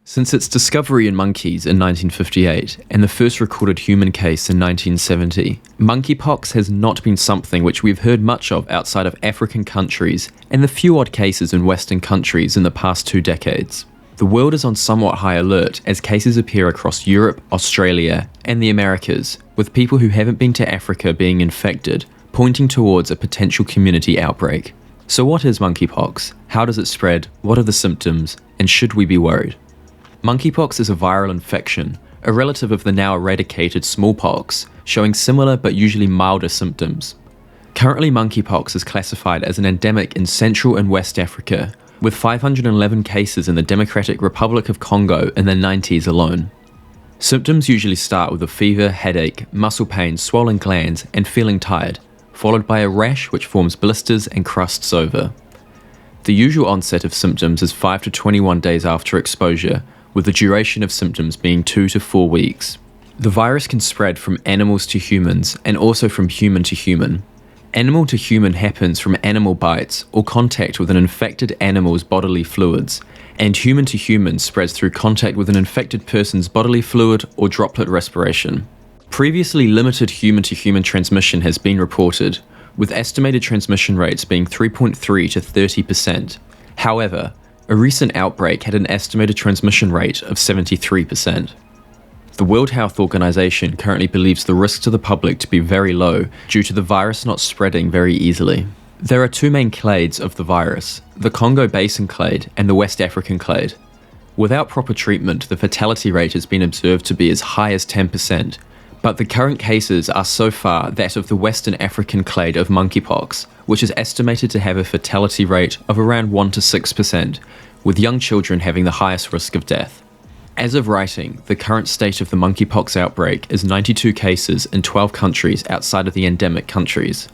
Since its discovery in monkeys in 1958 and the first recorded human case in 1970, monkeypox has not been something which we've heard much of outside of African countries and the few odd cases in Western countries in the past 2 decades. The world is on somewhat high alert as cases appear across Europe, Australia, and the Americas, with people who haven't been to Africa being infected, pointing towards a potential community outbreak. So what is monkeypox? How does it spread? What are the symptoms? And should we be worried? Monkeypox is a viral infection, a relative of the now eradicated smallpox, showing similar but usually milder symptoms. Currently, monkeypox is classified as an endemic in Central and West Africa, with 511 cases in the Democratic Republic of Congo in the 90s alone. Symptoms usually start with a fever, headache, muscle pain, swollen glands, and feeling tired, followed by a rash which forms blisters and crusts over. The usual onset of symptoms is 5 to 21 days after exposure, with the duration of symptoms being 2 to 4 weeks. The virus can spread from animals to humans and also from human to human. Animal to human happens from animal bites or contact with an infected animal's bodily fluids, and human to human spreads through contact with an infected person's bodily fluid or droplet respiration. Previously limited human to human transmission has been reported, with estimated transmission rates being 3.3 to 30%. However, a recent outbreak had an estimated transmission rate of 73%. The World Health Organization currently believes the risk to the public to be very low due to the virus not spreading very easily. There are 2 main clades of the virus, the Congo Basin clade and the West African clade. Without proper treatment, the fatality rate has been observed to be as high as 10%, but the current cases are so far that of the Western African clade of monkeypox, which is estimated to have a fatality rate of around 1 to 6%, with young children having the highest risk of death. As of writing, the current state of the monkeypox outbreak is 92 cases in 12 countries outside of the endemic countries.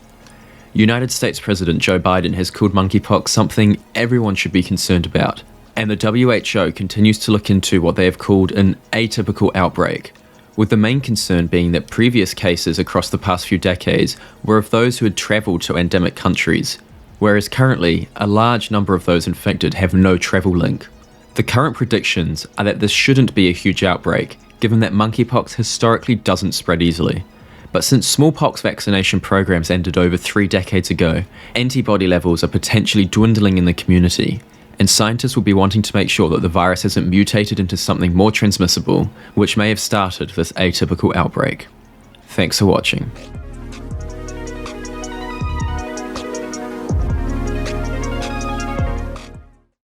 United States President Joe Biden has called monkeypox something everyone should be concerned about, and the WHO continues to look into what they have called an atypical outbreak, with the main concern being that previous cases across the past few decades were of those who had travelled to endemic countries, whereas currently, a large number of those infected have no travel link. The current predictions are that this shouldn't be a huge outbreak, given that monkeypox historically doesn't spread easily. But since smallpox vaccination programs ended over 3 decades ago, antibody levels are potentially dwindling in the community, and scientists will be wanting to make sure that the virus hasn't mutated into something more transmissible, which may have started this atypical outbreak. Thanks for watching.